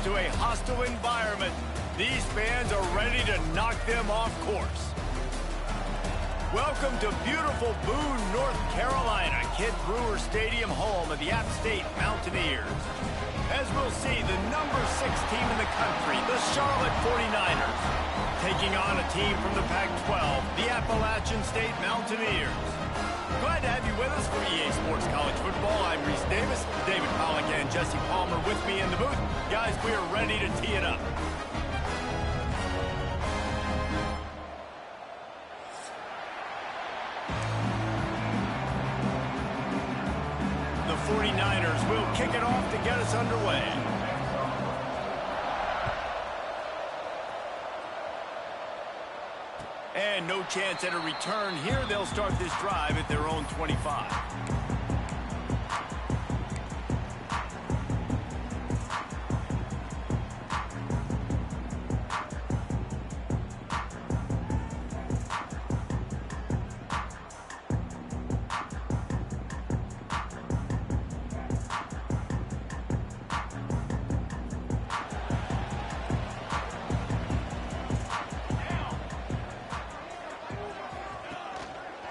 into a hostile environment. These fans are ready to knock them off course. Welcome to beautiful Boone, North Carolina, Kid Brewer Stadium, home of the App State Mountaineers. As we'll see, the number 6 team in the country, the Charlotte 49ers, taking on a team from the Pac-12, the Appalachian State Mountaineers. Glad to have you with us for EA Sports College Football. I'm Reese Davis, David Pollock and Jesse Palmer with me in the booth. Guys, we are ready to tee it up. The 49ers will kick it off to get us underway. And no chance at a return here. They'll start this drive at their own 25.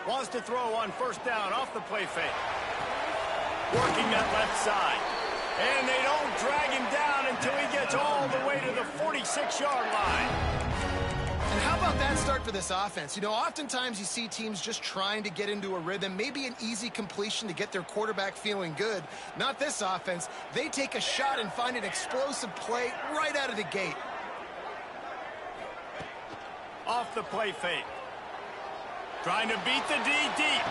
Wants to throw on first down off the play fake. Working that left side. And they don't drag him down until he gets all the way to the 46-yard line. And how about that start for this offense? You know, oftentimes you see teams just trying to get into a rhythm, maybe an easy completion to get their quarterback feeling good. Not this offense. They take a shot and find an explosive play right out of the gate. Off the play fake. Trying to beat the D deep.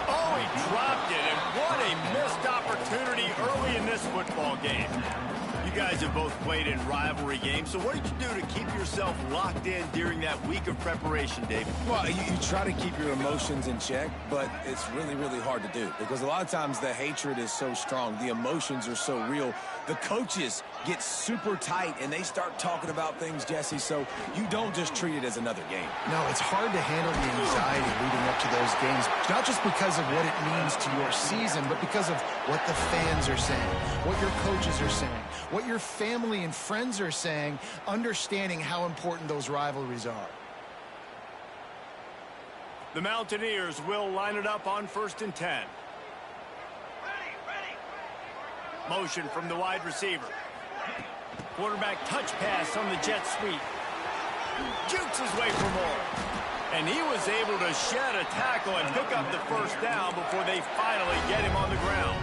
Oh, he dropped it, and what a missed opportunity early in this football game. You guys have both played in rivalry games, so what did you do to keep yourself locked in during that week of preparation, David? Well, you try to keep your emotions in check, but it's really, really hard to do because a lot of times the hatred is so strong. The emotions are so real. The coaches get super tight, and they start talking about things, Jesse, so you don't just treat it as another game. No, it's hard to handle the anxiety leading up to those games, not just because of what it means to your season, but because of what the fans are saying, what your coaches are saying, what your family and friends are saying, understanding how important those rivalries are. The Mountaineers will line it up on 1st and 10. Motion from the wide receiver. Quarterback touch pass on the jet sweep. Jukes his way for more. And he was able to shed a tackle and pick up the first down before they finally get him on the ground.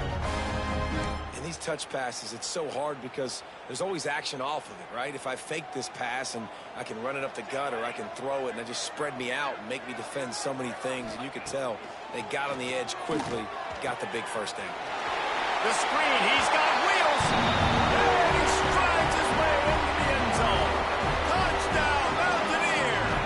And these touch passes, it's so hard because there's always action off of it, right? If I fake this pass and I can run it up the gut or I can throw it and it just spread me out and make me defend so many things. And you could tell they got on the edge quickly, got the big first down. The screen, he's got wheels. And he strides his way into the end zone. Touchdown, Mountaineers.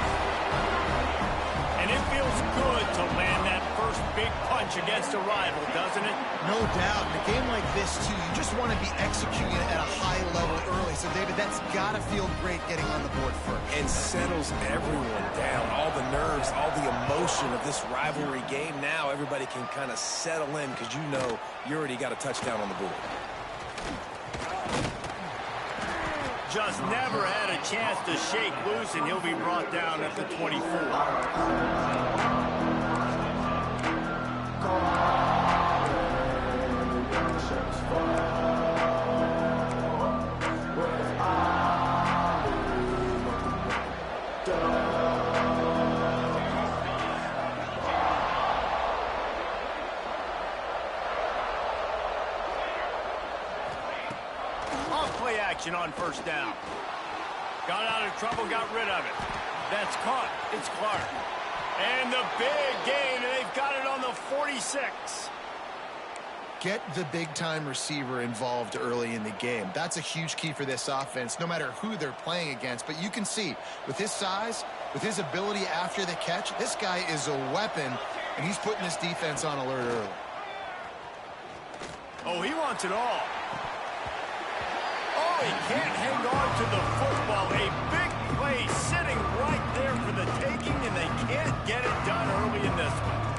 And it feels good to land that first big punch against a rival, doesn't it? No doubt. In a game like this, too, you just want to be executing it at a high level early. So, David, that's got to feel great getting on the board first. And settles everyone down. All the nerves, all the emotion of this rivalry game. Now everybody can kind of settle in because you know you already got a touchdown on the board. Just never had a chance to shake loose, and he'll be brought down at the 24. Off-play action on first down. Got out of trouble, got rid of it. That's caught. It's Clark. And the big gain, and they've got it on the 46. Get the big-time receiver involved early in the game. That's a huge key for this offense, no matter who they're playing against. But you can see, with his size, with his ability after the catch, this guy is a weapon, and he's putting this defense on alert early. Oh, he wants it all. Oh, he can't hang on to the football. A big play sitting right there for the taking, and they can't get it done early in this one.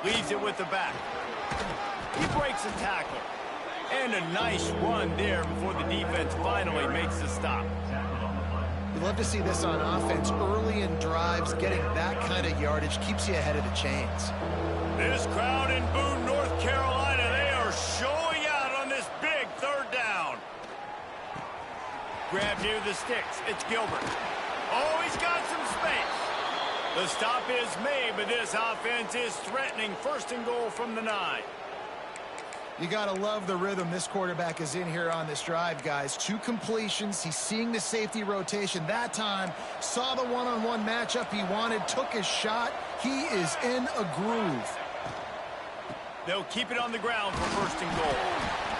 Leaves it with the back. He breaks a tackle. And a nice run there before the defense finally makes the stop. You love to see this on offense. Early in drives, getting that kind of yardage keeps you ahead of the chains. This crowd in Boone, North Carolina, they are showing out on this big third down. Grab near the sticks. It's Gilbert. Oh, he's got some space. The stop is made, but this offense is threatening. First and goal from the 9. You got to love the rhythm this quarterback is in here on this drive, guys. 2 completions. He's seeing the safety rotation that time. Saw the one-on-one matchup he wanted. Took his shot. He is in a groove. They'll keep it on the ground for first and goal.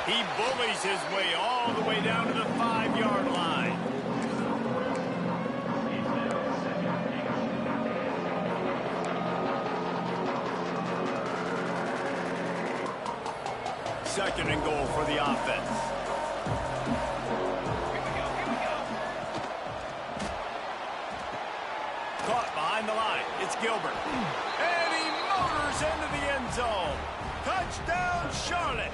He bullies his way all the way down to the 5-yard line. Second and goal for the offense. Caught behind the line. It's Gilbert. And he motors into the end zone. Touchdown, Charlotte.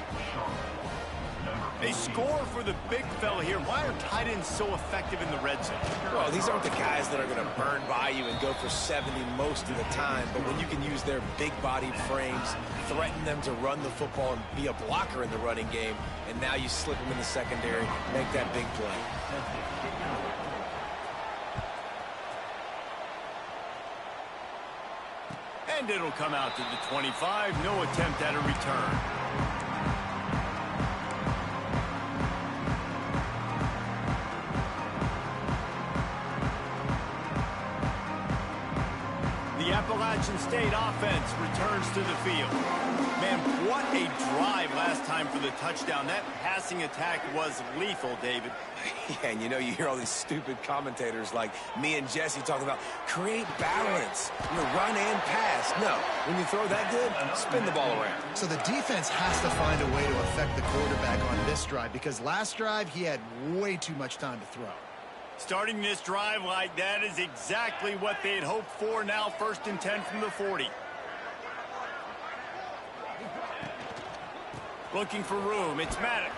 They score for the big fella here. Why are tight ends so effective in the red zone? Well, these aren't the guys that are going to burn by you and go for 70 most of the time. But when you can use their big-bodied frames, threaten them to run the football and be a blocker in the running game, and now you slip them in the secondary, make that big play. And it'll come out to the 25. No attempt at a return. The Appalachian State offense returns to the field. Man, what a drive last time for the touchdown. That passing attack was lethal, David. Yeah, and you know, you hear all these stupid commentators like me and Jesse talking about create balance, run and pass. No, when you throw that good, spin the ball around. So the defense has to find a way to affect the quarterback on this drive, because last drive he had way too much time to throw. Starting this drive like that is exactly what they had hoped for. Now first and 10 from the 40. Looking for room. It's Maddox.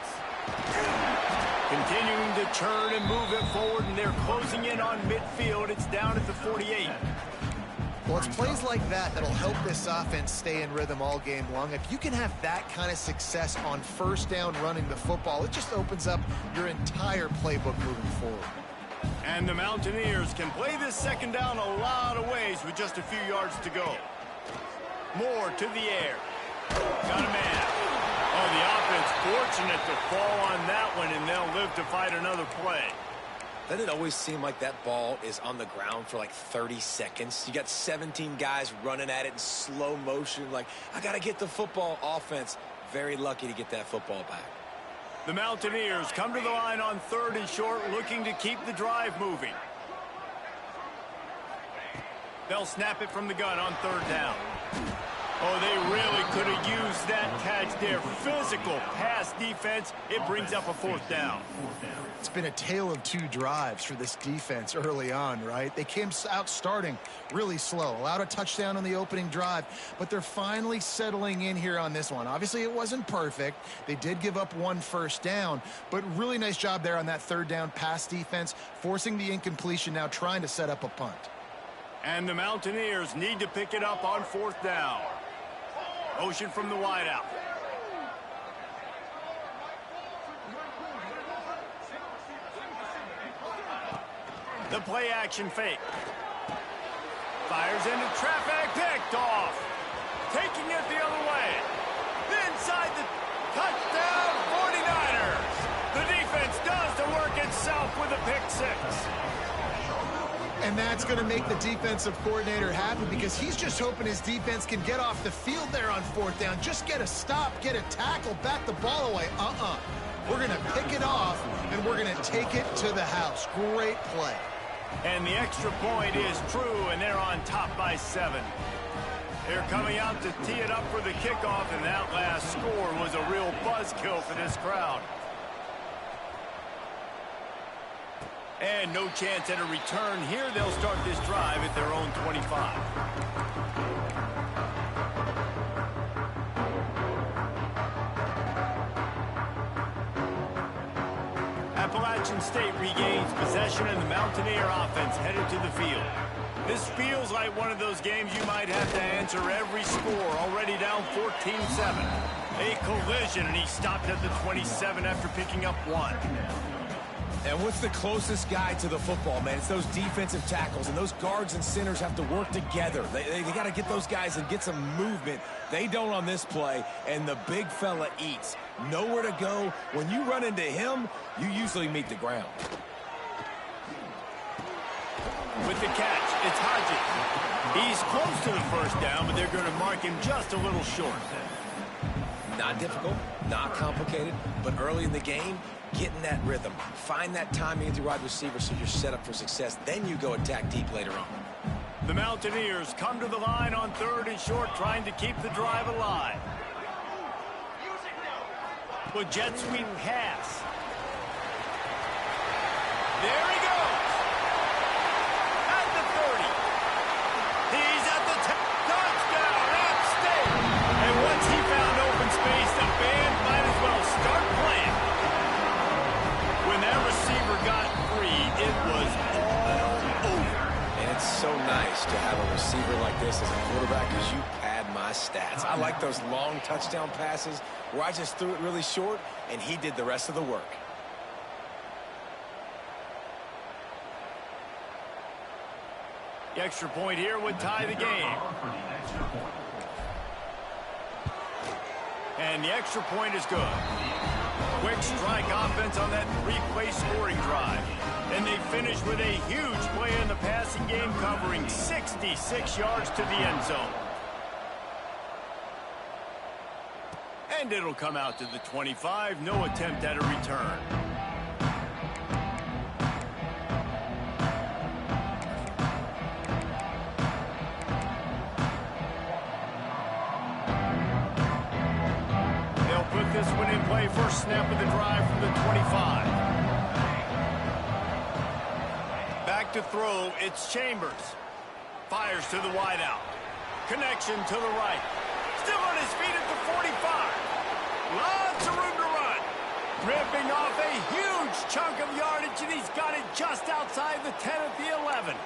Continuing to churn and move it forward, and they're closing in on midfield. It's down at the 48. Well, it's plays like that that'll help this offense stay in rhythm all game long. If you can have that kind of success on first down running the football, it just opens up your entire playbook moving forward. And the Mountaineers can play this second down a lot of ways with just a few yards to go. More to the air. Got a man. Oh, the offense fortunate to fall on that one, and they'll live to fight another play. Doesn't it always seem like that ball is on the ground for like 30 seconds? You got 17 guys running at it in slow motion, like, I got to get the football. Offense, very lucky to get that football back. The Mountaineers come to the line on 3rd and short, looking to keep the drive moving. They'll snap it from the gun on 3rd down. Oh, they really could have used that catch there. Physical pass defense. It brings up a 4th down. It's been a tale of 2 drives for this defense early on, right? They came out starting really slow, allowed a touchdown on the opening drive, but they're finally settling in here on this one. Obviously, it wasn't perfect. They did give up 1 first down, but really nice job there on that 3rd down pass defense, forcing the incompletion, now trying to set up a punt. And the Mountaineers need to pick it up on 4th down. Motion from the wideout. The play action fake. Fires into traffic, picked off. Taking it the other way. Inside the touchdown, 49ers. The defense does the work itself with a pick 6. And that's going to make the defensive coordinator happy, because he's just hoping his defense can get off the field there on 4th down. Just get a stop, get a tackle, bat the ball away. We're going to pick it off, and we're going to take it to the house. Great play. And the extra point is true, and they're on top by 7. They're coming out to tee it up for the kickoff, and that last score was a real buzzkill for this crowd. And no chance at a return here. They'll start this drive at their own 25. Appalachian State regains possession and the Mountaineer offense headed to the field. This feels like one of those games you might have to answer every score, already down 14-7. A collision, and he stopped at the 27 after picking up 1. And what's the closest guy to the football, man? It's those defensive tackles, and those guards and centers have to work together. They got to get those guys and get some movement. They don't on this play, and the big fella eats. Nowhere to go. When you run into him, you usually meet the ground. With the catch, it's Hodges. He's close to the first down, but they're going to mark him just a little short. Not difficult, not complicated, but early in the game, get in that rhythm. Find that timing at the wide receiver so you're set up for success. Then you go attack deep later on. The Mountaineers come to the line on 3rd and short, trying to keep the drive alive. With jet sweep pass. There he goes. At the 30. He's at the 10. Touchdown, App State. And once he found open space, the band might as well start playing. When that receiver got free, it was all over. And it's so nice to have a receiver like this as a quarterback because you pad my stats. I like those long touchdown passes where I just threw it really short and he did the rest of the work. The extra point here would tie the game. And the extra point is good. Quick strike offense on that 3-play scoring drive. And they finish with a huge play in the passing game, covering 66 yards to the end zone. And it'll come out to the 25. No attempt at a return. This one in play, first snap of the drive from the 25. Back to throw, it's Chambers. Fires to the wideout. Connection to the right. Still on his feet at the 45. Lots of room to run. Ripping off a huge chunk of yardage, and he's got it just outside the 10 at the 11.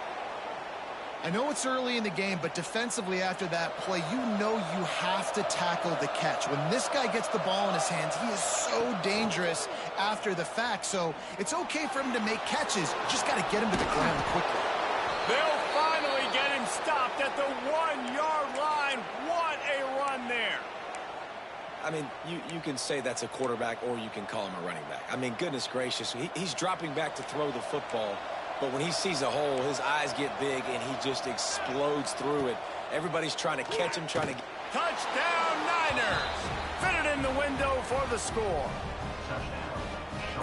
I know it's early in the game, but defensively after that play, you know you have to tackle the catch. When this guy gets the ball in his hands, he is so dangerous after the fact. So it's okay for him to make catches. Just got to get him to the ground quickly. They'll finally get him stopped at the 1-yard line. What a run there. I mean, you can say that's a quarterback or you can call him a running back. I mean, goodness gracious, he's dropping back to throw the football. But when he sees a hole, his eyes get big, and he just explodes through it. Everybody's trying to catch him, trying to... Touchdown, Niners! Fitted in the window for the score.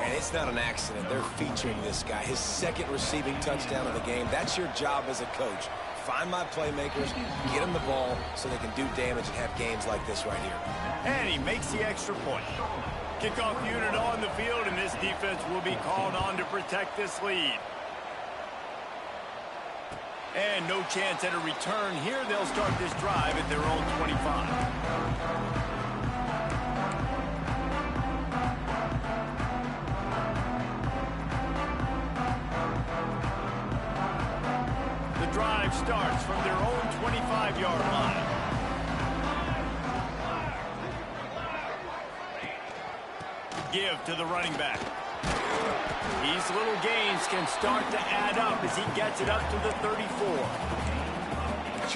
And it's not an accident. They're featuring this guy. His second receiving touchdown of the game. That's your job as a coach. Find my playmakers, get them the ball so they can do damage and have games like this right here. And he makes the extra point. Kickoff unit on the field, and this defense will be called on to protect this lead. And no chance at a return here. They'll start this drive at their own 25. The drive starts from their own 25-yard line. Give to the running back. These little gains can start to add up as he gets it up to the 34.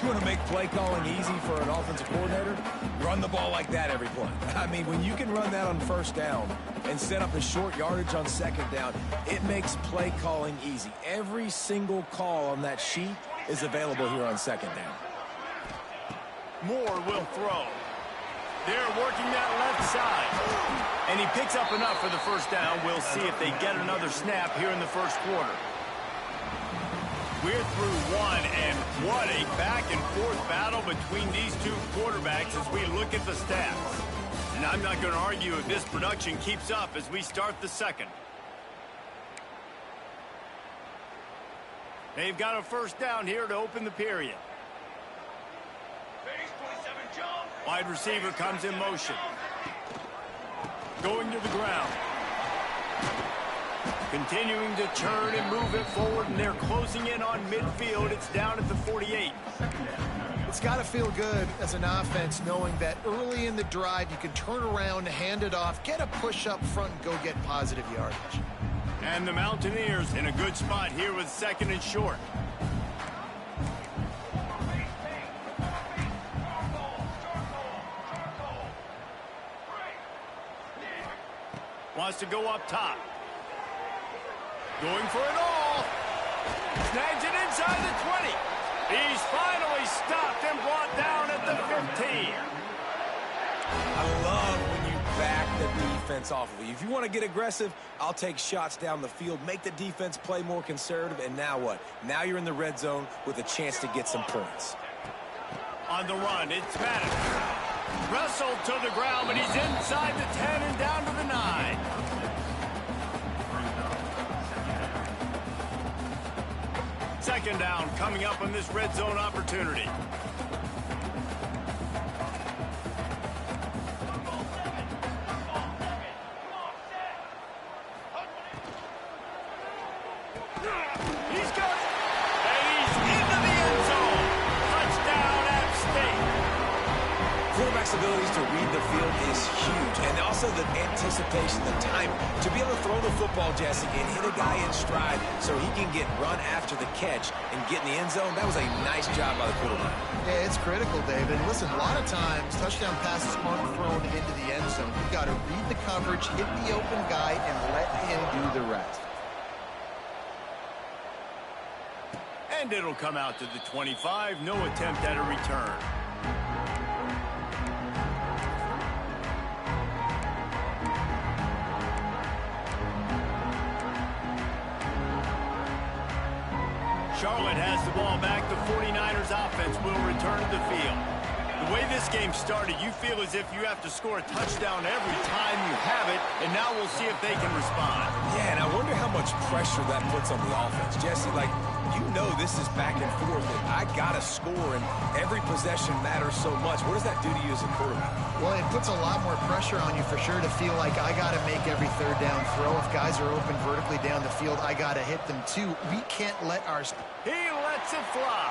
You want to make play calling easy for an offensive coordinator? Run the ball like that every play. I mean, when you can run that on first down and set up a short yardage on second down, it makes play calling easy. Every single call on that sheet is available here on second down. Moore will throw. They're working that left side. And he picks up enough for the first down. We'll see if they get another snap here in the first quarter. We're through one, and what a back-and-forth battle between these two quarterbacks as we look at the stats. And I'm not going to argue if this production keeps up as we start the second. They've got a first down here to open the period. Wide receiver comes in motion. Going to the ground. Continuing to turn and move it forward, and they're closing in on midfield. It's down at the 48. It's got to feel good as an offense knowing that early in the drive you can turn around, hand it off, get a push up front, and go get positive yardage. And the Mountaineers in a good spot here with 2nd and short. Wants to go up top. Going for it all. Snags it inside the 20. He's finally stopped and brought down at the 15. I love when you back the defense off of you. If you want to get aggressive, I'll take shots down the field, make the defense play more conservative, and now what? Now you're in the red zone with a chance to get some points. On the run, it's Maddox. Wrestled to the ground, but he's inside the 10 and down to the 9. Second down coming up on this red zone opportunity. He's got it. And he's into the end zone. Touchdown, App State. Quarterback's abilities to read the field is huge, and also the anticipation, the timing. To be able to throw the football, Jesse, and hit a guy in stride so he can get run after the catch and get in the end zone, that was a nice job by the quarterback. Yeah, it's critical, David. Listen, a lot of times touchdown passes aren't thrown into the end zone. You've got to read the coverage, hit the open guy, and let him do the rest. And it'll come out to the 25. No attempt at a return. Charlotte has the ball back. The 49ers offense will return to the field. The way this game started, you feel as if you have to score a touchdown every time you have it, and now we'll see if they can respond. Yeah, and I wonder how much pressure that puts on the offense. Jesse, like, you know this is back and forth, and I got to score, and every possession matters so much. What does that do to you as a quarterback? Well, it puts a lot more pressure on you for sure to feel like I got to make every third down throw. If guys are open vertically down the field, I got to hit them too. We can't let our... He lets it fly.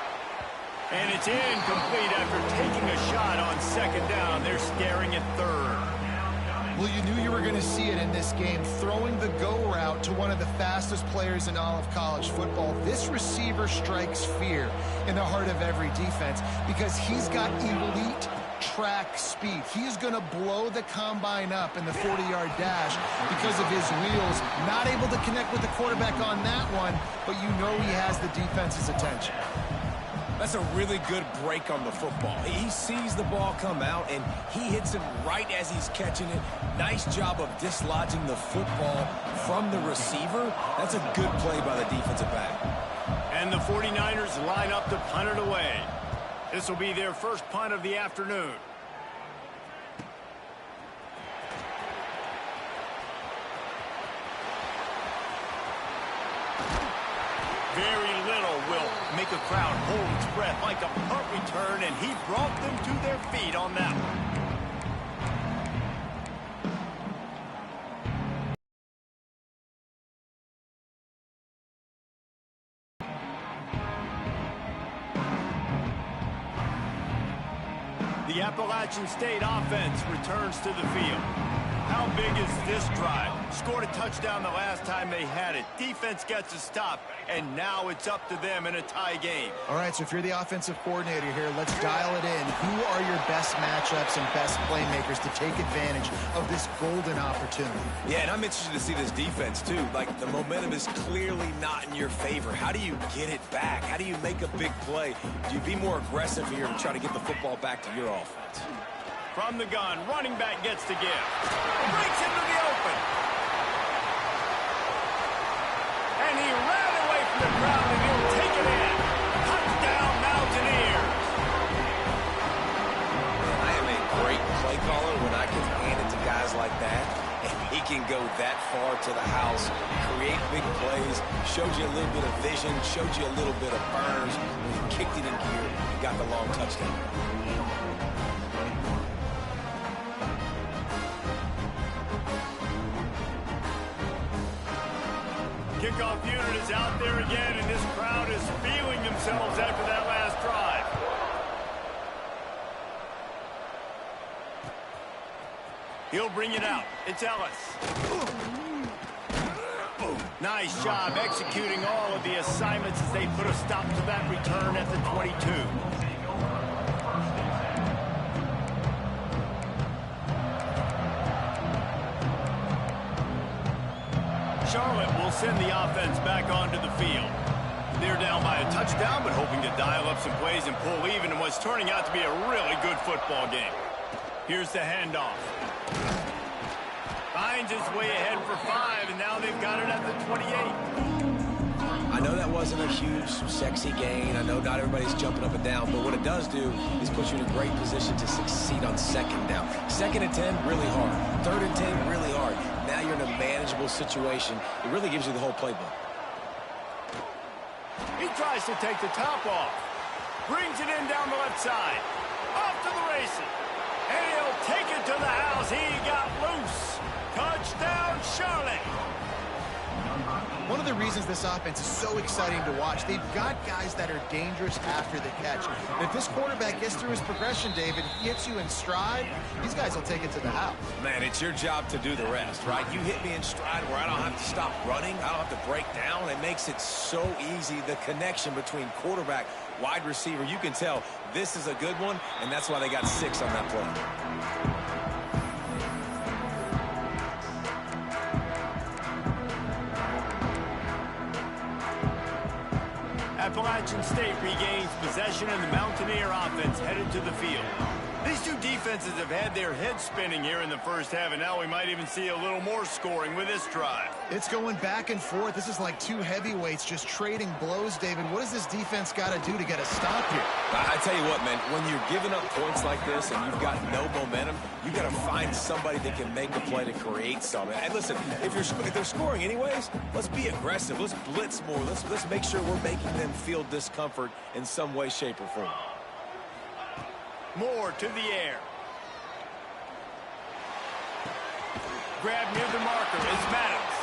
And it's incomplete after taking a shot on 2nd down. They're staring at 3rd. Well, you knew you were going to see it in this game. Throwing the go route to one of the fastest players in all of college football. This receiver strikes fear in the heart of every defense because he's got elite track speed. He is going to blow the combine up in the 40-yard dash because of his wheels. Not able to connect with the quarterback on that one, but you know he has the defense's attention. That's a really good break on the football. He sees the ball come out, and he hits it right as he's catching it. Nice job of dislodging the football from the receiver. That's a good play by the defensive back. And the 49ers line up to punt it away. This will be their first punt of the afternoon. Very little will make a crowd hold its breath like a punt return, and he brought them to their feet on that one. The Appalachian State offense returns to the field. How big is this drive? Scored a touchdown the last time they had it. Defense gets a stop, and now it's up to them in a tie game. All right, so if you're the offensive coordinator here, let's dial it in. Who are your best matchups and best playmakers to take advantage of this golden opportunity? Yeah, and I'm interested to see this defense, too. Like, the momentum is clearly not in your favor. How do you get it back? How do you make a big play? Do you be more aggressive here and try to get the football back to your offense? From the gun, running back gets the give. Breaks into the open. And he ran away from the crowd, and he'll take it in. Touchdown, Mountaineers. I am a great play caller when I can hand it to guys like that. And he can go that far to the house, create big plays, showed you a little bit of vision, showed you a little bit of burns. When he kicked it in gear, he got the long touchdown. kickoff unit is out there again, and this crowd is feeling themselves after that last drive. He'll bring it out. It's Ellis. Nice job executing all of the assignments as they put a stop to that return at the 22. Charlotte will send the offense back onto the field. They're down by a touchdown, but hoping to dial up some plays and pull even in what's turning out to be a really good football game. Here's the handoff. Finds his way ahead for 5, and now they've got it at the 28. I know that wasn't a huge, sexy gain. I know not everybody's jumping up and down, but what it does do is put you in a great position to succeed on second down. 2nd and 10, really hard. 3rd and 10, really hard. Now you're in a manageable situation. It really gives you the whole playbook. He tries to take the top off. Brings it in down the left side. Off to the races. And he'll take it to the house. He got loose. Touchdown, Charlotte. One of the reasons this offense is so exciting to watch, they've got guys that are dangerous after the catch. And if this quarterback gets through his progression, David, he hits you in stride, these guys will take it to the house. Man, it's your job to do the rest, right? You hit me in stride where I don't have to stop running. I don't have to break down. It makes it so easy, the connection between quarterback, wide receiver. You can tell this is a good one, and that's why they got 6 on that play. Appalachian State regains possession, and the Mountaineer offense headed to the field. These two defenses have had their heads spinning here in the first half, and now we might even see a little more scoring with this drive. It's going back and forth. This is like two heavyweights just trading blows, David. What does this defense got to do to get a stop here? I tell you what, man, when you're giving up points like this and you've got no momentum, you got to find somebody that can make a play to create something. And listen, if they're scoring anyways, let's be aggressive. Let's blitz more. Let's make sure we're making them feel discomfort in some way, shape, or form. Moore to the air. Grab near the marker. It's Maddox.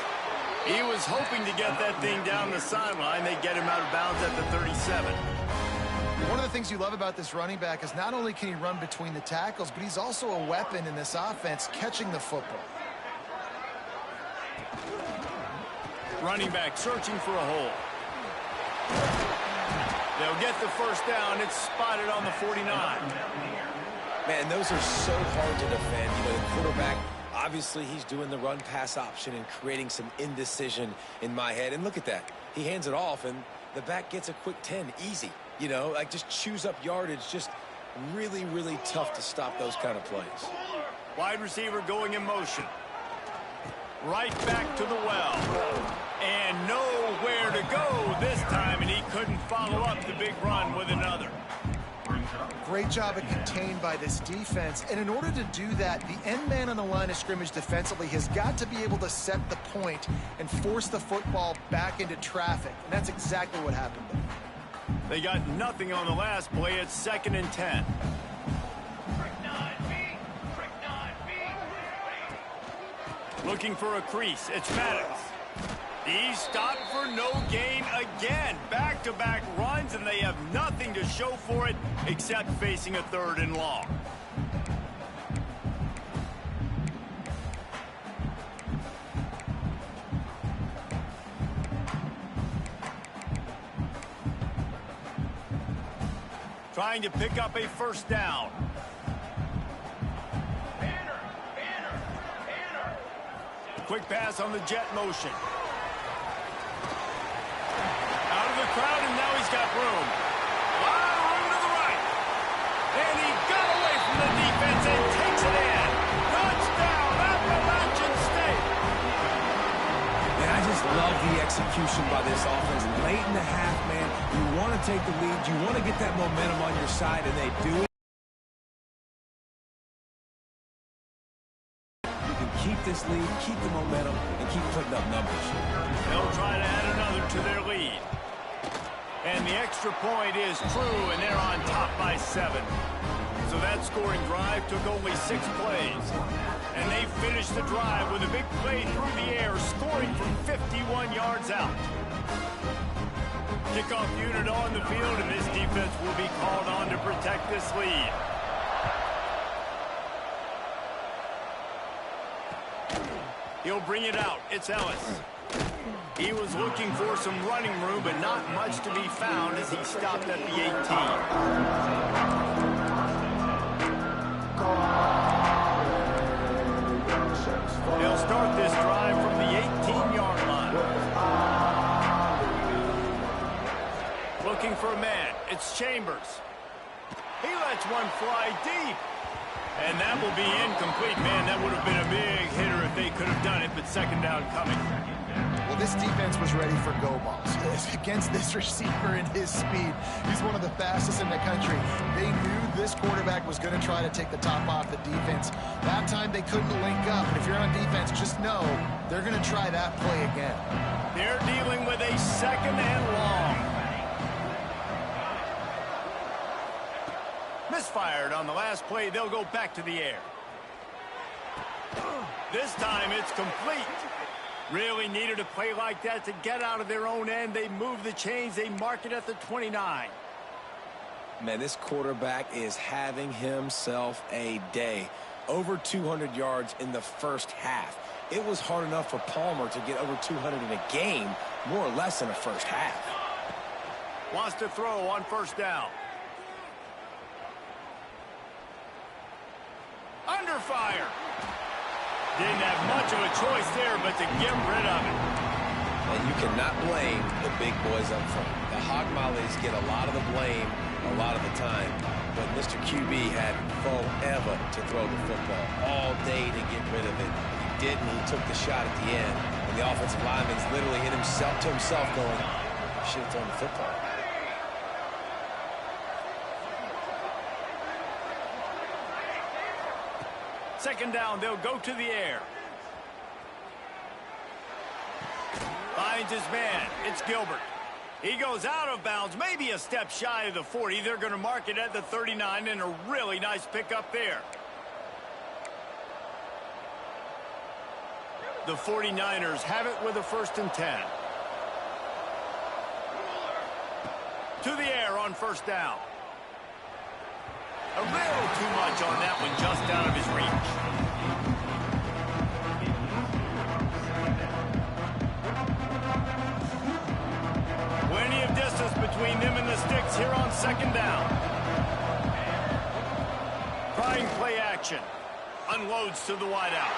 He was hoping to get that thing down the sideline. They get him out of bounds at the 37. One of the things you love about this running back is not only can he run between the tackles, but he's also a weapon in this offense catching the football. Running back searching for a hole. They'll get the first down. It's spotted on the 49. Man, those are so hard to defend. You know, the quarterback, obviously he's doing the run-pass option and creating some indecision in my head. And look at that. He hands it off, and the back gets a quick 10. Easy. You know, like just chews up yardage. Just really, really tough to stop those kind of plays. Wide receiver going in motion. Right back to the well. And nowhere to go this time, and he couldn't follow up the big run with another. Great job at contained by this defense. And in order to do that, the end man on the line of scrimmage defensively has got to be able to set the point and force the football back into traffic. And that's exactly what happened there. They got nothing on the last play. It's 2nd and 10. Looking for a crease. It's Maddox. He's stopped for no gain again. Back-to-back runs, and they have nothing to show for it except facing a 3rd and long. Trying to pick up a first down. Quick pass on the jet motion. Out of the crowd, and now he's got room. A lot of room to the right. And he got away from the defense and takes it in. Touchdown, Appalachian State. Man, I just love the execution by this offense. Late in the half, man, you want to take the lead. You want to get that momentum on your side, and they do it. Keep this lead, keep the momentum, and keep putting up numbers. They'll try to add another to their lead. And the extra point is true, and they're on top by 7. so that scoring drive took only 6 plays. And they finished the drive with a big play through the air, scoring from 51 yards out. Kickoff unit on the field, and this defense will be called on to protect this lead. He'll bring it out. It's Ellis. He was looking for some running room, but not much to be found as he stopped at the 18. They'll start this drive from the 18-yard line. Looking for a man. It's Chambers. He lets one fly deep. And that will be incomplete. Man, that would have been a big hitter if they could have done it, but second down coming. Well, this defense was ready for go balls. Against this receiver and his speed, he's one of the fastest in the country. They knew this quarterback was going to try to take the top off the defense. That time they couldn't link up. And if you're on defense, just know they're going to try that play again. They're dealing with a second and long. Misfired on the last play. They'll go back to the air. This time it's complete. Really needed a play like that to get out of their own end. They move the chains. They mark it at the 29. Man, this quarterback is having himself a day. Over 200 yards in the first half. It was hard enough for Palmer to get over 200 in a game, more or less in the first half. Wants to throw on first down. Under fire. Didn't have much of a choice there, but to get rid of it. And you cannot blame the big boys up front. The Hog Mollies get a lot of the blame a lot of the time, but Mr. QB had forever to throw the football, all day to get rid of it. He didn't. He took the shot at the end, and the offensive lineman's literally hit himself to himself going, I should have thrown the football. Second down, they'll go to the air. Finds his man. It's Gilbert. He goes out of bounds, maybe a step shy of the 40. They're going to mark it at the 39, and a really nice pickup there. The 49ers have it with a 1st and 10. To the air on first down. A little too much on that one, just out of his reach. Plenty of distance between them and the sticks here on second down. Trying play action. Unloads to the wideout.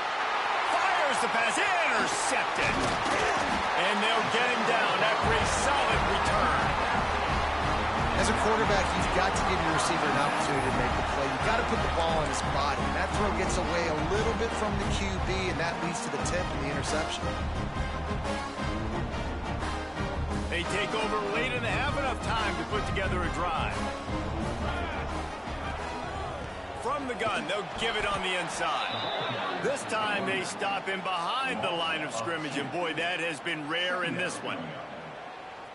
Fires the pass. Intercepted. And they'll get him down after a solid return. As a quarterback, you've got to give your receiver an opportunity to make the play. You've got to put the ball on his body. And that throw gets away a little bit from the QB, and that leads to the tip and the interception. They take over late in the half, enough time to put together a drive. From the gun, they'll give it on the inside. This time they stop him behind the line of scrimmage, and boy, that has been rare in this one.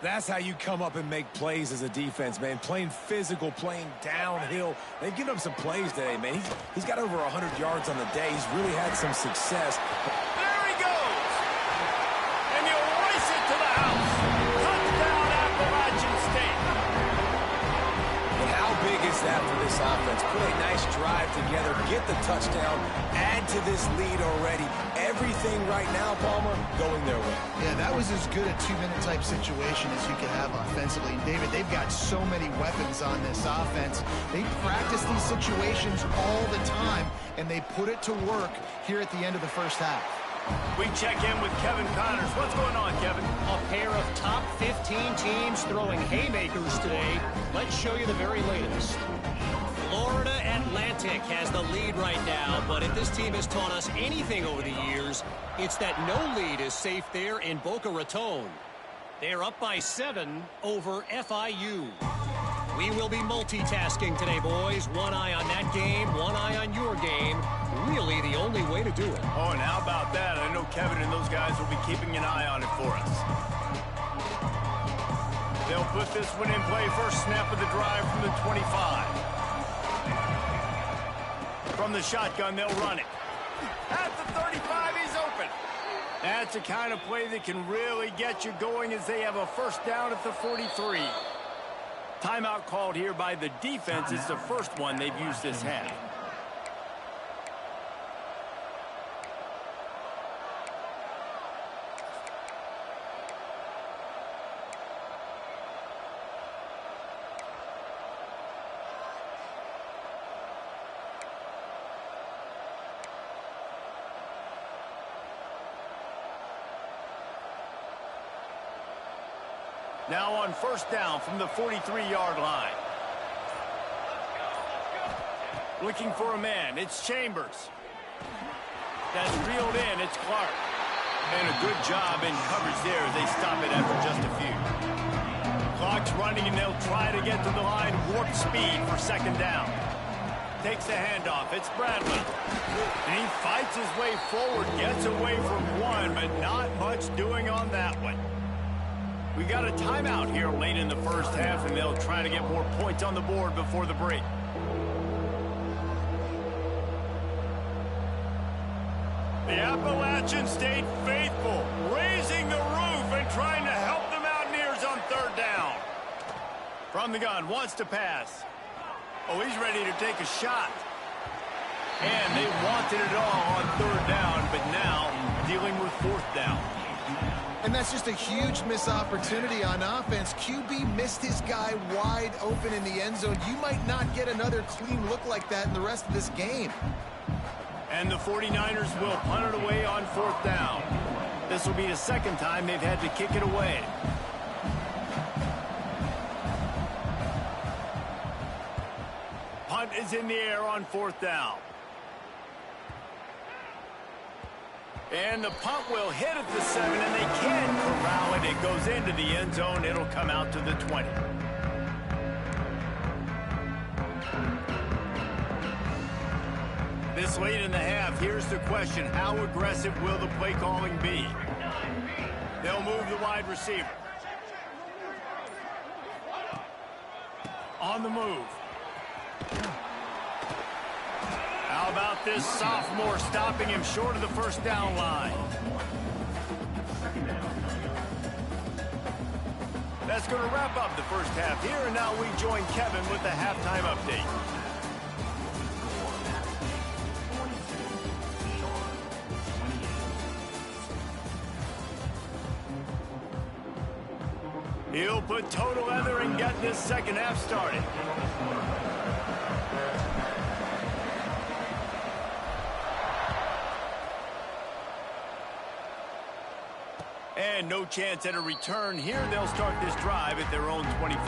That's how you come up and make plays as a defense, man. Playing physical, playing downhill. They've given him some plays today, man. He's got over 100 yards on the day. He's really had some success. There he goes! And he'll race it to the house. Touchdown, Appalachian State. And how big is that for this offense? Put a nice drive together, get the touchdown, add to this lead already. Everything right now, Palmer, going their way. Yeah, that was as good a 2-minute type situation as you could have offensively. And David, they've got so many weapons on this offense. They practice these situations all the time, and they put it to work here at the end of the first half. We check in with Kevin Connors. What's going on, Kevin? A pair of top 15 teams throwing haymakers today. Let's show you the very latest. Florida Atlantic has the lead right now, but if this team has taught us anything over the years, it's that no lead is safe there in Boca Raton. They're up by 7 over FIU. We will be multitasking today, boys. One eye on that game, one eye on your game. Really the only way to do it. Oh, and how about that? I know Kevin and those guys will be keeping an eye on it for us. They'll put this one in play. First snap of the drive from the 25. From the shotgun, they'll run it. At the 35, he's open. That's the kind of play that can really get you going as they have a first down at the 43. Timeout called here by the defense. It's the first one they've used this half. Now on first down from the 43-yard line. Looking for a man. It's Chambers. That's reeled in. It's Clark. And a good job in coverage there. They stop it after just a few. Clock's running, and they'll try to get to the line. Warp speed for second down. Takes the handoff. It's Bradley. And he fights his way forward. Gets away from one, but not much doing on that one. We got a timeout here late in the first half, and they'll try to get more points on the board before the break. The Appalachians stayed faithful, raising the roof and trying to help the Mountaineers on third down. From the gun, wants to pass. Oh, he's ready to take a shot. And they wanted it all on third down, but now dealing with fourth down. And that's just a huge missed opportunity on offense. QB missed his guy wide open in the end zone. You might not get another clean look like that in the rest of this game. And the 49ers will punt it away on fourth down. This will be the second time they've had to kick it away. Punt is in the air on fourth down. And the punt will hit at the 7, and they can corral it. It goes into the end zone. It'll come out to the 20. This late in the half, here's the question. How aggressive will the play calling be? They'll move the wide receiver. On the move. How about this sophomore stopping him short of the first down line? That's going to wrap up the first half here, and now we join Kevin with the halftime update. He'll put total leather and get this second half started. And no chance at a return here. They'll start this drive at their own 25.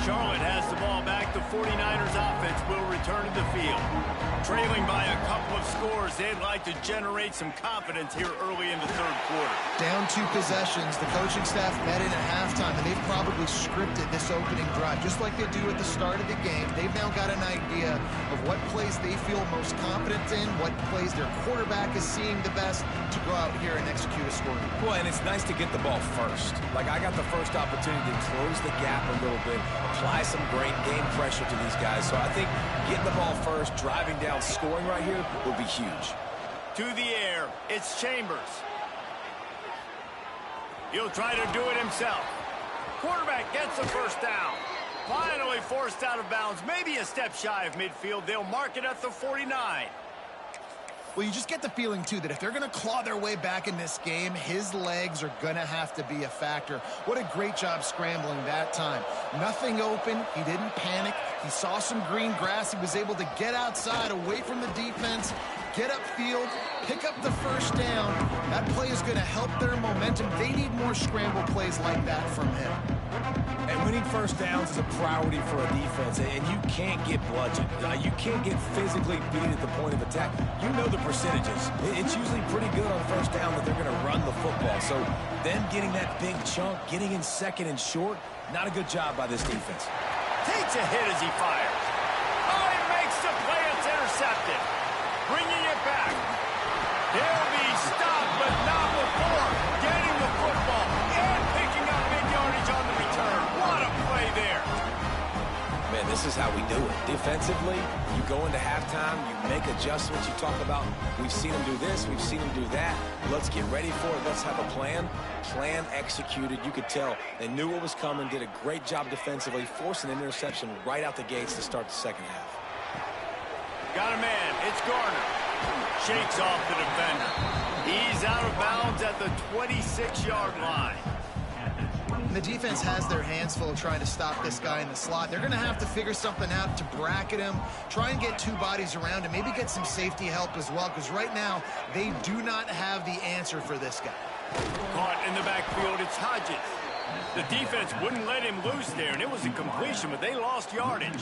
Charlotte has the ball back. The 49ers offense will return to the field. Trailing by a couple of scores, they'd like to generate some confidence here early in the third quarter. Down 2 possessions, the coaching staff met in at halftime, and they've probably scripted this opening drive, just like they do at the start of the game. They've now got an idea of what plays they feel most confident in, what plays their quarterback is seeing the best to go out here and execute a scoring. Well, and it's nice to get the ball first. Like, I got the first opportunity to close the gap a little bit, apply some great game pressure to these guys. So I think getting the ball first, driving down, scoring right here will be huge. To the air, it's Chambers. He'll try to do it himself. Quarterback gets the first down. Finally forced out of bounds, maybe a step shy of midfield. They'll mark it at the 49. Well, you just get the feeling, too, that if they're going to claw their way back in this game, his legs are going to have to be a factor. What a great job scrambling that time. Nothing open. He didn't panic. He saw some green grass. He was able to get outside, away from the defense, get upfield, pick up the first down. That play is going to help their momentum. They need more scramble plays like that from him. And winning first downs is a priority for a defense, and you can't get bludgeoned. You can't get physically beat at the point of attack. You know the percentages. It's usually pretty good on first down that they're going to run the football. So them getting that big chunk, getting in second and short, not a good job by this defense. Takes a hit as he fires. Oh, he makes the play. It's intercepted. Bringing it back. this is how we do it. Defensively, you go into halftime, you make adjustments. You talk about, we've seen them do this, we've seen them do that. Let's get ready for it. Let's have a plan. Plan executed. You could tell they knew what was coming, did a great job defensively, forced an interception right out the gates to start the second half. Got a man. It's Garner. Shakes off the defender. He's out of bounds at the 26-yard line. The defense has their hands full trying to stop this guy in the slot. They're going to have to figure something out to bracket him, try and get two bodies around him, maybe get some safety help as well, because right now they do not have the answer for this guy. Caught in the backfield, it's Hodges. The defense wouldn't let him loose there, and it was a completion, but they lost yardage.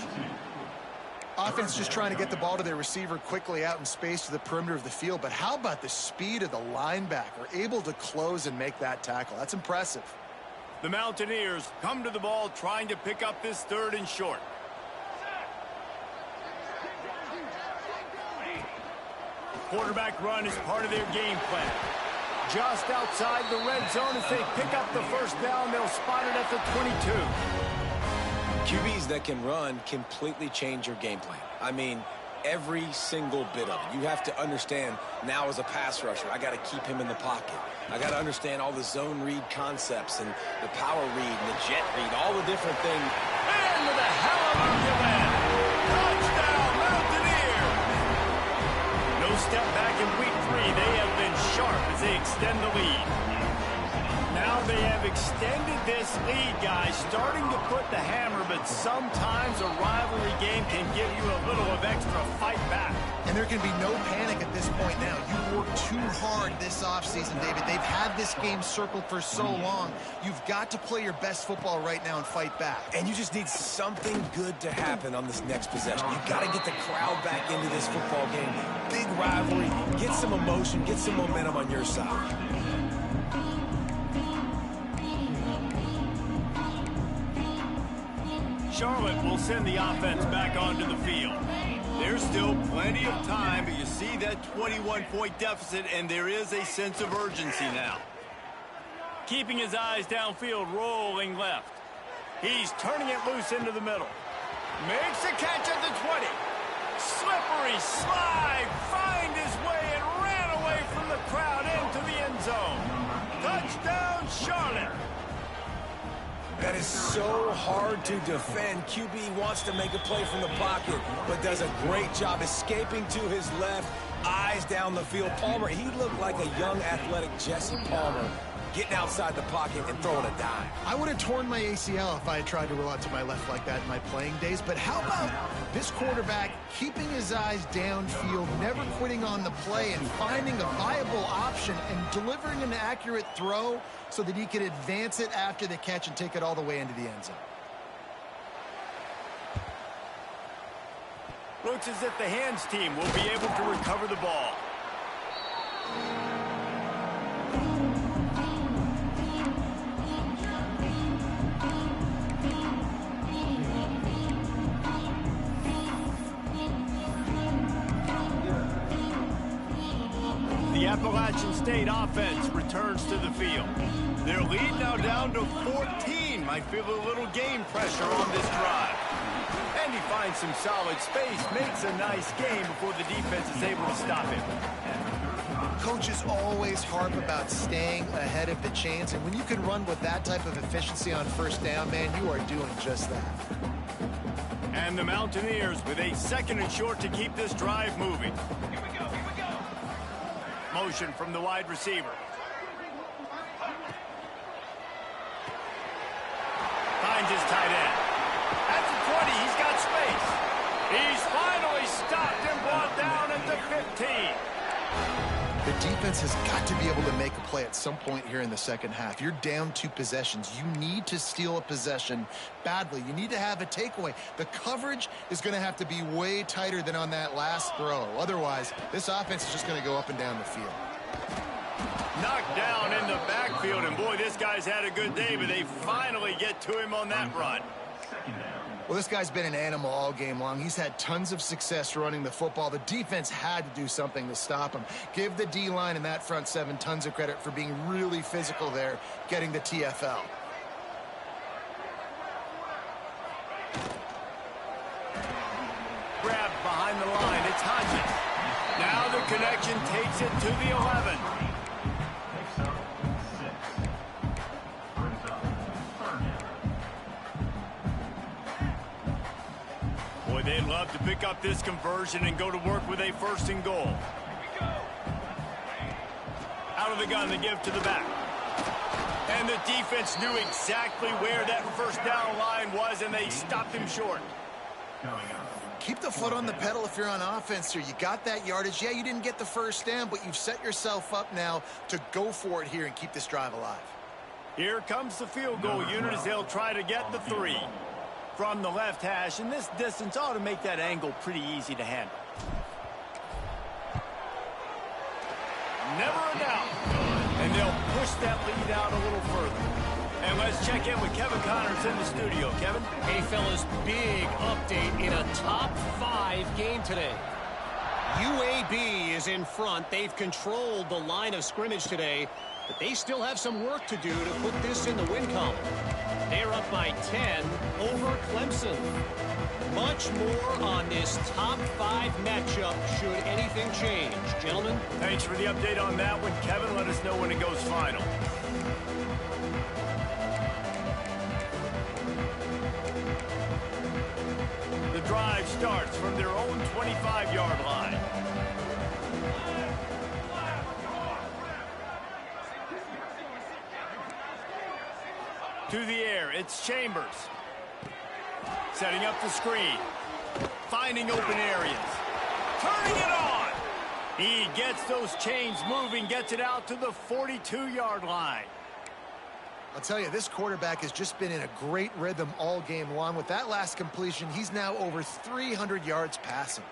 Offense just trying to get the ball to their receiver quickly out in space to the perimeter of the field, but how about the speed of the linebacker, able to close and make that tackle? That's impressive. The Mountaineers come to the ball trying to pick up this 3rd and short. Quarterback run is part of their game plan. Just outside the red zone as they pick up the first down, they'll spot it at the 22. QBs that can run completely change your game plan. I mean, every single bit of it. You have to understand now as a pass rusher, I got to keep him in the pocket. I got to understand all the zone read concepts and the power read and the jet read, all the different things. And with a hallelujah land. Touchdown, Mountaineers! No step back in week 3. They have been sharp as they extend the lead. Now they have extended this lead, guys, starting to put the hammer, but sometimes a rivalry game can give you a little of extra fight back. And there can be no panic at this point now. You worked too hard this offseason, David. They've had this game circled for so long. You've got to play your best football right now and fight back. And you just need something good to happen on this next possession. You got to get the crowd back into this football game. Big rivalry. Get some emotion. Get some momentum on your side. Charlotte will send the offense back onto the field. There's still plenty of time, but you see that 21-point deficit, and there is a sense of urgency now. Keeping his eyes downfield, rolling left. He's turning it loose into the middle. Makes a catch at the 20. Slippery slide, find his way and ran away from the crowd into the end zone. Touchdown, Charlotte. That is so hard to defend. QB wants to make a play from the pocket, but does a great job escaping to his left, eyes down the field. Palmer, he looked like a young, athletic Jesse Palmer, getting outside the pocket and throwing a dime. I would have torn my ACL if I had tried to roll out to my left like that in my playing days, but how about this quarterback keeping his eyes downfield, never quitting on the play, and finding a viable option and delivering an accurate throw so that he can advance it after the catch and take it all the way into the end zone. Looks as if the hands team will be able to recover the ball. The Appalachian State offense returns to the field. Their lead now down to 14. Might feel a little game pressure on this drive. And he finds some solid space, makes a nice game before the defense is able to stop him. Coaches always harp about staying ahead of the chains, and when you can run with that type of efficiency on first down, man, you are doing just that. And the Mountaineers with a 2nd and short to keep this drive moving. Here we go, here we go. Motion from the wide receiver. Finds his tight end. At the 20, he's got space. He's finally stopped and brought down at the 15. The defense has got to be able to make a play at some point here in the second half. You're down 2 possessions. You need to steal a possession badly. You need to have a takeaway. The coverage is going to have to be way tighter than on that last throw. Otherwise, this offense is just going to go up and down the field. Knocked down in the backfield, and boy, this guy's had a good day, but they finally get to him on that run. Well, this guy's been an animal all game long. He's had tons of success running the football. The defense had to do something to stop him. Give the D-line and that front 7 tons of credit for being really physical there, getting the TFL. connection takes it to the 11. Boy, they'd love to pick up this conversion and go to work with a 1st and goal. Out of the gun, they give to the back. And the defense knew exactly where that 1st down line was, and they stopped him short. Keep the foot on the pedal if you're on offense here. You got that yardage. Yeah, you didn't get the 1st down, but you've set yourself up now to go for it here and keep this drive alive. Here comes the field goal unit as they'll try to get the 3. From the left hash, and this distance ought to make that angle pretty easy to handle. Never a doubt. And they'll push that lead out a little further. And let's check in with Kevin Connors in the studio. Kevin? Hey, fellas, big update in a top 5 game today. UAB is in front. They've controlled the line of scrimmage today, but they still have some work to do to put this in the win column. They're up by 10 over Clemson. Much more on this top 5 matchup should anything change. Gentlemen? Thanks for the update on that one, Kevin. Let us know when it goes final. The drive starts from their own 25-yard line. To the air, it's Chambers. Setting up the screen. Finding open areas. Turning it on. He gets those chains moving, gets it out to the 42-yard line. I'll tell you, this quarterback has just been in a great rhythm all game long. With that last completion, he's now over 300 yards passing.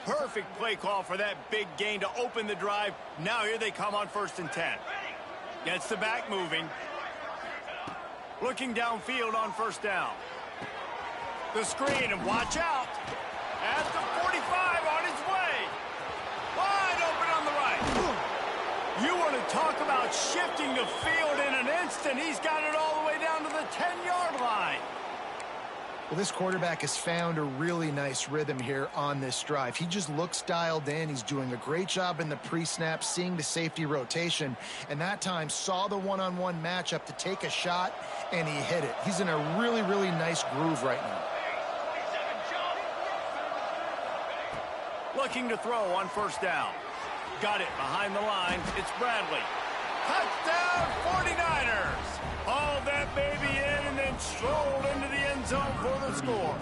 Perfect play call for that big gain to open the drive. Now here they come on 1st and 10. Gets the back moving. Looking downfield on 1st down. The screen, and watch out. At the 45 on his way. Wide open on the right. You want to talk about shifting the field in an instant. He's got it all the way down to the 10-yard line. Well, this quarterback has found a really nice rhythm here on this drive. He just looks dialed in. He's doing a great job in the pre-snap, seeing the safety rotation, and that time saw the one-on-one matchup to take a shot, and he hit it. He's in a really, really nice groove right now. Looking to throw on 1st down. Got it behind the line. It's Bradley. Touchdown 49ers. Hauled that baby in and then strolled into the end zone for the score.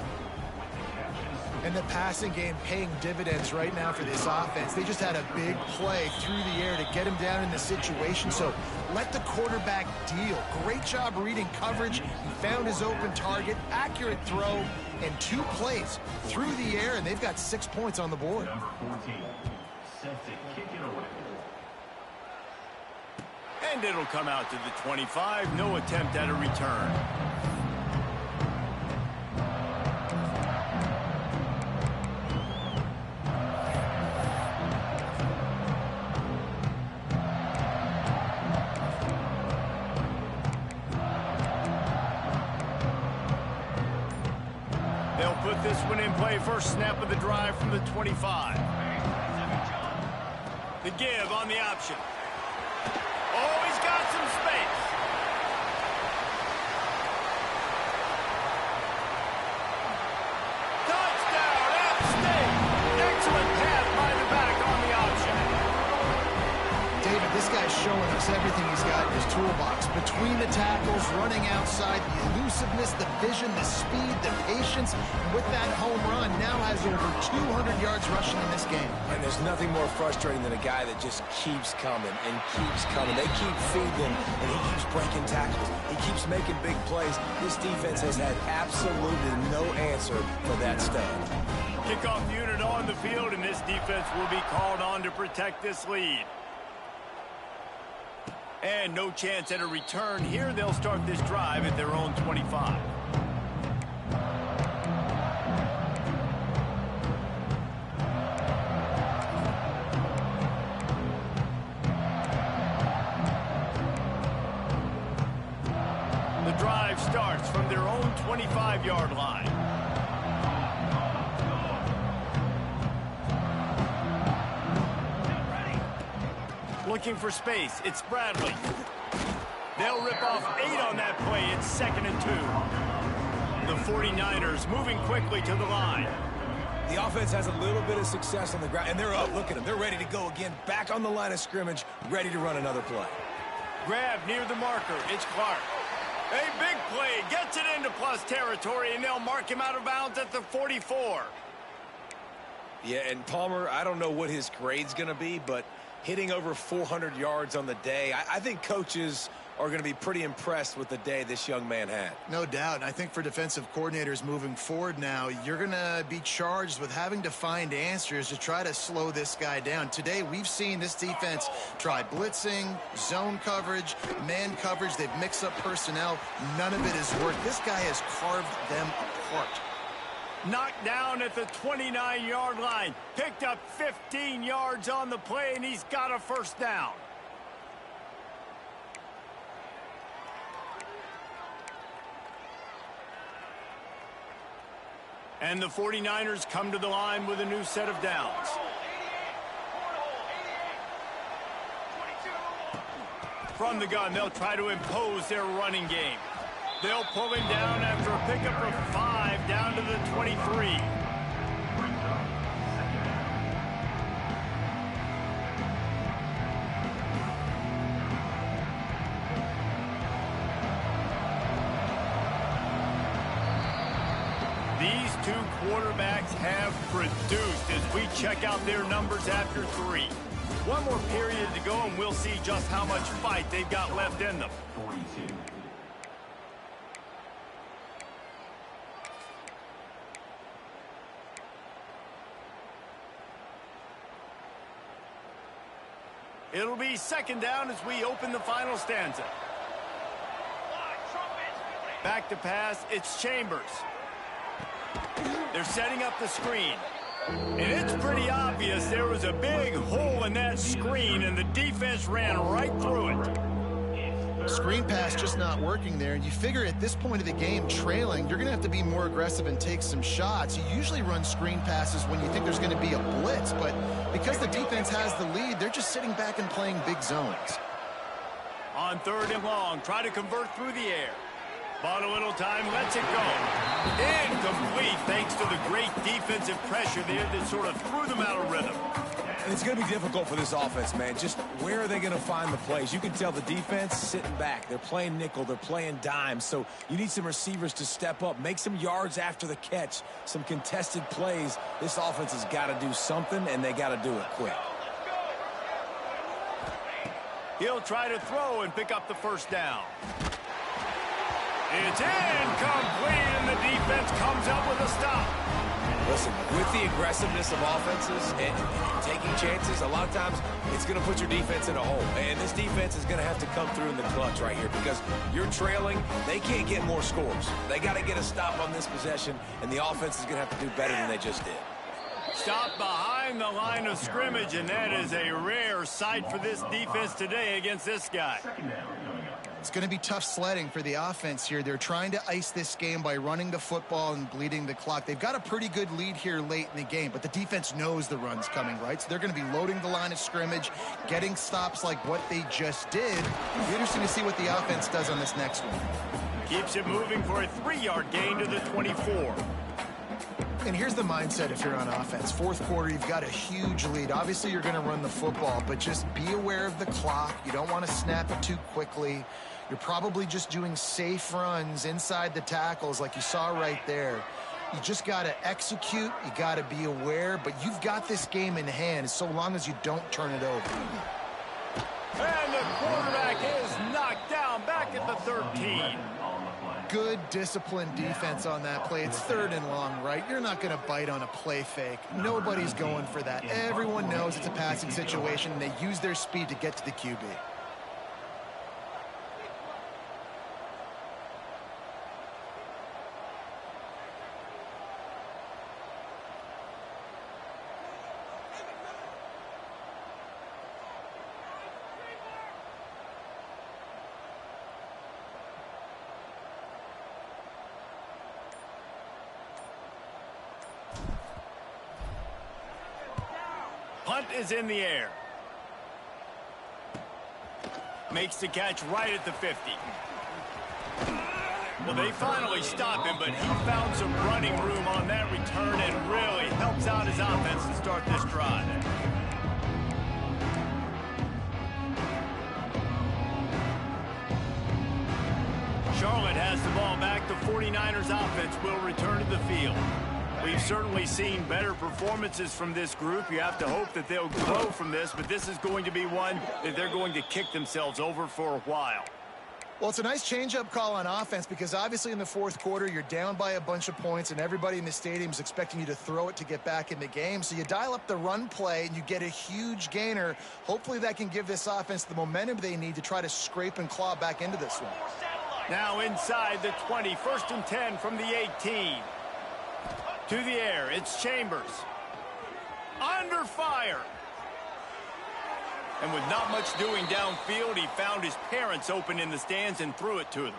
And the passing game paying dividends right now for this offense. They just had a big play through the air to get him down in the situation. So let the quarterback deal. Great job reading coverage. He found his open target, accurate throw, and 2 plays through the air, and they've got 6 points on the board. Number 14, set to kick it away. And it'll come out to the 25. No attempt at a return. They'll put this one in play. First snap of the drive from the 25. The give on the option. Oh, he's got some space. Touchdown, App State. Excellent pass by the back on the option. David, this guy's showing us everything he's got in his toolbox. Between the tackles, running outside, the elusiveness, the vision, the speed, the patience. And with that home run, now has over 200 yards rushing in this game. And there's nothing more frustrating than a guy that just keeps coming and keeps coming. They keep feeding him, and he keeps breaking tackles. He keeps making big plays. This defense has had absolutely no answer for that stud. Kickoff unit on the field, and this defense will be called on to protect this lead. And no chance at a return here. They'll start this drive at their own 25. The drive starts from their own 25-yard line. looking for space. It's Bradley. They'll rip off 8 on that play. It's 2nd and 2. The 49ers moving quickly to the line. The offense has a little bit of success on the ground, and they're up. Look at them. They're ready to go again. Back on the line of scrimmage, ready to run another play. Grab near the marker. It's Clark. A big play. Gets it into plus territory, and they'll mark him out of bounds at the 44. Yeah, and Palmer, I don't know what his grade's going to be, but hitting over 400 yards on the day, I think coaches are going to be pretty impressed with the day this young man had. No doubt. And I think for defensive coordinators moving forward now, you're going to be charged with having to find answers to try to slow this guy down. Today, we've seen this defense try blitzing, zone coverage, man coverage. They've mixed up personnel. None of it has worked. This guy has carved them apart. Knocked down at the 29-yard line. Picked up 15 yards on the play, and he's got a first down. And the 49ers come to the line with a new set of downs. From the gun, they'll try to impose their running game. They'll pull him down after a pickup of 5 down to the 23. These two quarterbacks have produced as we check out their numbers after 3. One more period to go, and we'll see just how much fight they've got left in them. 42. It'll be 2nd down as we open the final stanza. Back to pass, it's Chambers. They're setting up the screen. And it's pretty obvious there was a big hole in that screen, and the defense ran right through it. Screen pass just not working there. And you figure at this point of the game, trailing, you're going to have to be more aggressive and take some shots. You usually run screen passes when you think there's going to be a blitz, but because the defense has the lead, they're just sitting back and playing big zones. On 3rd and long, try to convert through the air. Bought a little time, lets it go. Incomplete thanks to the great defensive pressure there that sort of threw them out of rhythm. And it's going to be difficult for this offense, man. Just where are they going to find the plays? You can tell the defense sitting back. They're playing nickel. They're playing dime. So you need some receivers to step up, make some yards after the catch, some contested plays. This offense has got to do something, and they got to do it quick. He'll try to throw and pick up the first down. It's incomplete, and the defense comes up with a stop. Listen, with the aggressiveness of offenses and taking chances, a lot of times it's going to put your defense in a hole. And this defense is going to have to come through in the clutch right here because you're trailing. They can't get more scores. They got to get a stop on this possession, and the offense is going to have to do better than they just did. Stop behind the line of scrimmage, and that is a rare sight for this defense today against this guy. 2nd down coming up. It's going to be tough sledding for the offense here. They're trying to ice this game by running the football and bleeding the clock. They've got a pretty good lead here late in the game, but the defense knows the run's coming, right? So they're going to be loading the line of scrimmage, getting stops like what they just did. It'll be interesting to see what the offense does on this next one. Keeps it moving for a 3-yard gain to the 24. And here's the mindset if you're on offense. 4th quarter, you've got a huge lead. Obviously, you're going to run the football, but just be aware of the clock. You don't want to snap it too quickly. You're probably just doing safe runs inside the tackles like you saw right there. You just got to execute. You got to be aware, but you've got this game in hand so long as you don't turn it over. And the quarterback is knocked down back at the 13. Good disciplined defense on that play. It's 3rd and long, right? You're not going to bite on a play fake. Nobody's going for that. Everyone knows it's a passing situation, and they use their speed to get to the QB. Punt is in the air. Makes the catch right at the 50. Well, they finally stop him, but he found some running room on that return and really helps out his offense to start this drive. Charlotte has the ball back. The 49ers offense will return to the field. We've certainly seen better performances from this group. You have to hope that they'll grow from this, but this is going to be one that they're going to kick themselves over for a while. Well, it's a nice change-up call on offense because obviously in the fourth quarter, you're down by a bunch of points and everybody in the stadium is expecting you to throw it to get back in the game. So you dial up the run play and you get a huge gainer. Hopefully that can give this offense the momentum they need to try to scrape and claw back into this one. Now inside the 20, 1st and 10 from the 18. To the air, it's Chambers. Under fire. And with not much doing downfield, he found his parents open in the stands and threw it to them.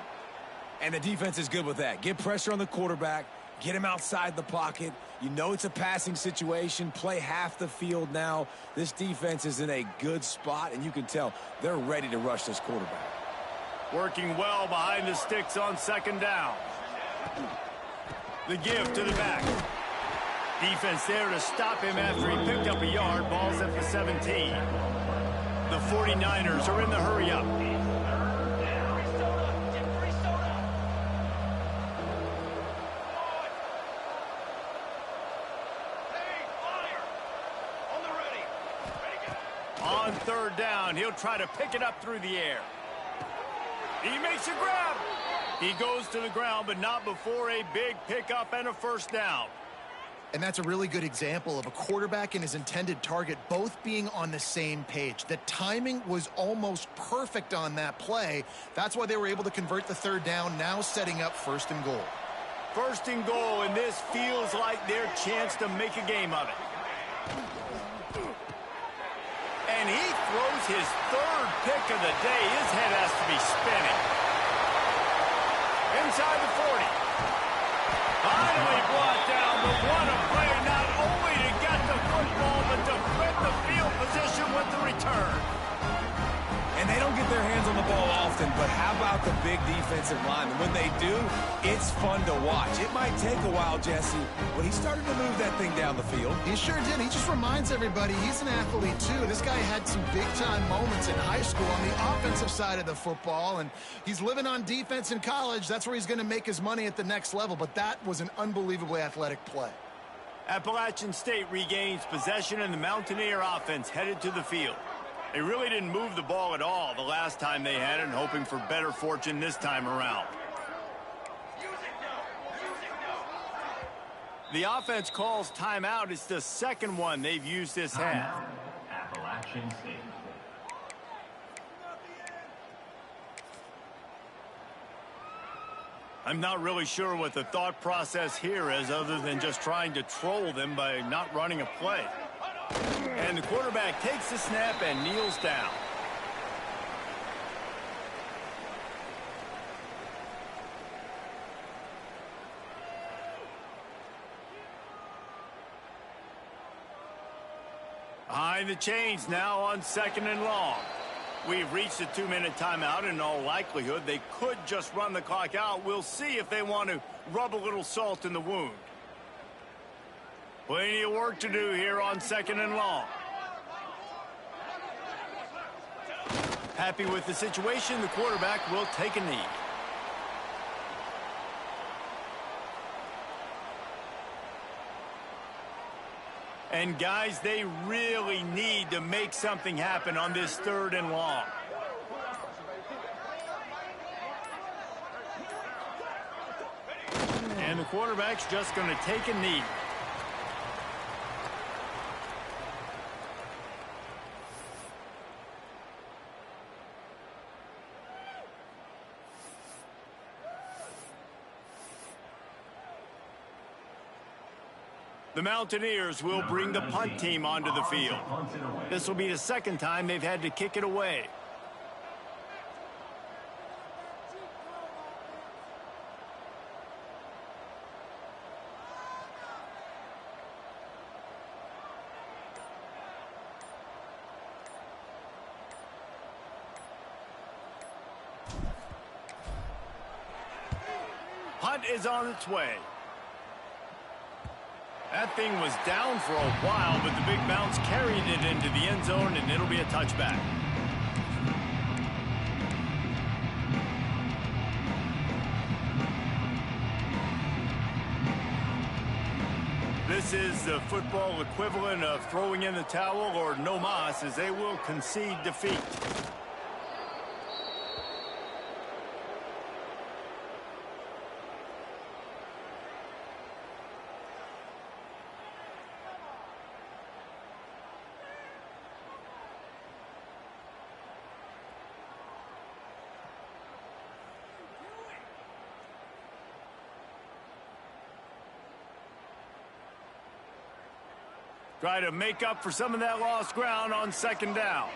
And the defense is good with that. Get pressure on the quarterback. Get him outside the pocket. You know it's a passing situation. Play half the field now. This defense is in a good spot, and you can tell they're ready to rush this quarterback. Working well behind the sticks on 2nd down. The give to the back. Defense there to stop him after he picked up a yard. Ball's at the 17. The 49ers are in the hurry up. On 3rd down, he'll try to pick it up through the air. He makes a grab. He goes to the ground, but not before a big pickup and a 1st down. And that's a really good example of a quarterback and his intended target both being on the same page. The timing was almost perfect on that play. That's why they were able to convert the 3rd down, now setting up 1st and goal. 1st and goal, and this feels like their chance to make a game of it. And he throws his 3rd pick of the day. His head has to be spinning. Inside the 40. Finally brought down, but what a play, not only to get the football, but to flip the field position with the return. And they don't get their hands on the ball often, but how about the big defensive line? And when they do, it's fun to watch. It might take a while, Jesse, but he started to move that thing down the field. He sure did. He just reminds everybody he's an athlete, too. This guy had some big-time moments in high school on the offensive side of the football, and he's living on defense in college. That's where he's going to make his money at the next level, but that was an unbelievably athletic play. Appalachian State regains possession, and the Mountaineer offense headed to the field. They really didn't move the ball at all the last time they had it, and hoping for better fortune this time around. The offense calls timeout. It's the 2nd one they've used this half. Appalachian State. I'm not really sure what the thought process here is other than just trying to troll them by not running a play. And the quarterback takes the snap and kneels down. Behind the chains now on 2nd and long. We've reached a 2-minute timeout. In all likelihood, they could just run the clock out. We'll see if they want to rub a little salt in the wound. Plenty of work to do here on 2nd and long. Happy with the situation, the quarterback will take a knee. And guys, they really need to make something happen on this 3rd and long. And the quarterback's just going to take a knee. The Mountaineers will bring the punt team onto the field. This will be the 2nd time they've had to kick it away. punt is on its way. That thing was down for a while, but the big bounce carried it into the end zone, and it'll be a touchback. This is the football equivalent of throwing in the towel or no mas, as they will concede defeat. Try to make up for some of that lost ground on second down.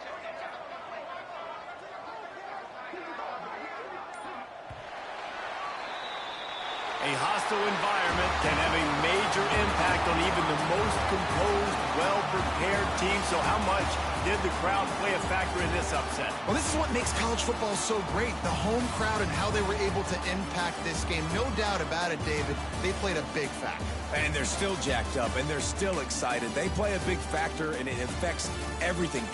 A hostile environment can have a major impact on even the most composed, well-prepared team. So how much did the crowd play a factor in this upset? Well, this is what makes college football so great, the home crowd and how they were able to impact this game. No doubt about it, David, they played a big factor. And they're still jacked up, and they're still excited. They play a big factor, and it affects everything.